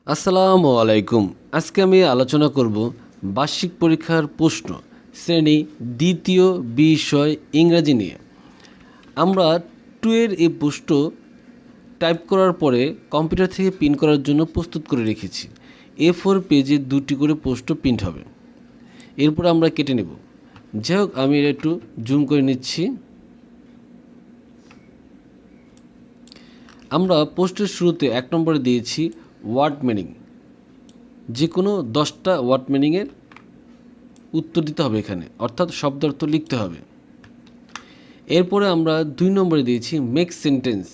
আসসালামু আলাইকুম। আজকে আমি আলোচনা করব বার্ষিক পরীক্ষার প্রশ্ন শ্রেণী দ্বিতীয় বিষয় ইংরাজি নিয়ে। আমরা 2 এর এই প্রশ্ন টাইপ করার পরে কম্পিউটার থেকে প্রিন্ট করার জন্য প্রস্তুত করে রেখেছি। A4 পেজে 2টি করে প্রশ্ন প্রিন্ট হবে। এরপর আমরা কেটে নেব। যাই হোক, আমি এটা একটু জুম করে নিচ্ছি। আমরা পোস্টের শুরুতে 1 নম্বরে দিয়েছি ওয়ার্ড মিনিং। যে কোনো 10টা ওয়ার্ড মিনিংয়ের উত্তর দিতে হবে এখানে, অর্থাৎ শব্দার্থ লিখতে হবে। এরপরে আমরা 2 নম্বরে দিয়েছি মেক সেন্টেন্স।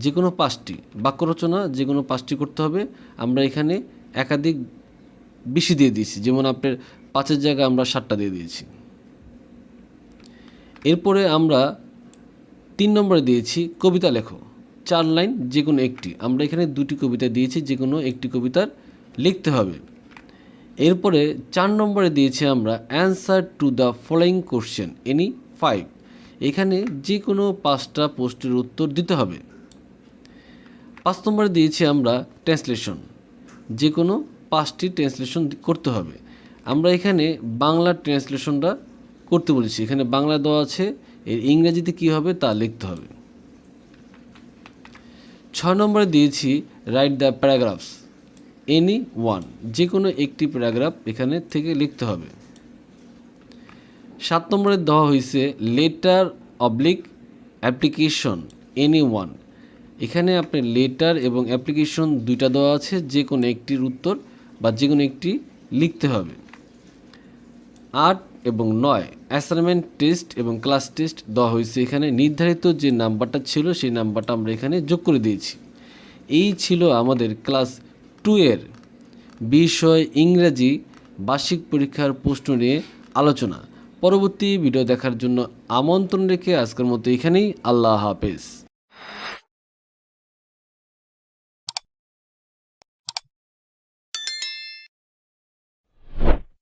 যে কোনো 5টি বাক্য রচনা, যে কোনো 5টি করতে হবে। আমরা এখানে একাধিক বেশি দিয়ে দিয়েছি, যেমন আপনার 5-এর জায়গায় আমরা 7টা দিয়ে দিয়েছি। এরপরে আমরা 3 নম্বরে দিয়েছি কবিতা লেখো, 4 লাইন যে কোনো একটি। আমরা এখানে 2টি কবিতা দিয়েছি, যে কোনো একটি কবিতার লিখতে হবে। এরপরে 4 নম্বরে দিয়েছি আমরা answer to the following question any 5। এখানে যে কোনো 5টা প্রশ্নের উত্তর দিতে হবে। 5 নম্বরে দিয়েছি আমরা ট্রান্সলেশন। যে কোনো 5টি ট্রান্সলেশন করতে হবে। আমরা এখানে বাংলা ট্রান্সলেশনটা করতে বলেছি। এখানে বাংলা দেওয়া আছে, এর ইংরেজিতে কী হবে তা লিখতে হবে। 6 নম্বরে দিয়েছি রাইট দ্য প্যারাগ্রাফস এনি 1। যে কোনো একটি প্যারাগ্রাফ এখানে থেকে লিখতে হবে। 7 নম্বরে দেওয়া হয়েছে লেটার অবলিক অ্যাপ্লিকেশন এনি 1। এখানে আপনার লেটার এবং অ্যাপ্লিকেশন 2টা দেওয়া আছে, যে কোনো একটির উত্তর বা যে কোনো একটি লিখতে হবে। 8 এবং 9 অ্যাসাইনমেন্ট টেস্ট এবং ক্লাস টেস্ট দেওয়া হয়েছে। এখানে নির্ধারিত যে নাম্বারটা ছিল সেই নাম্বারটা আমরা এখানে যোগ করে দিয়েছি। এই ছিল আমাদের ক্লাস 2 এর বিষয় ইংরাজি বার্ষিক পরীক্ষার প্রশ্ন নিয়ে আলোচনা। পরবর্তী ভিডিও দেখার জন্য আমন্ত্রণ রেখে আজকের মতো এখানেই। আল্লাহ হাফেজ।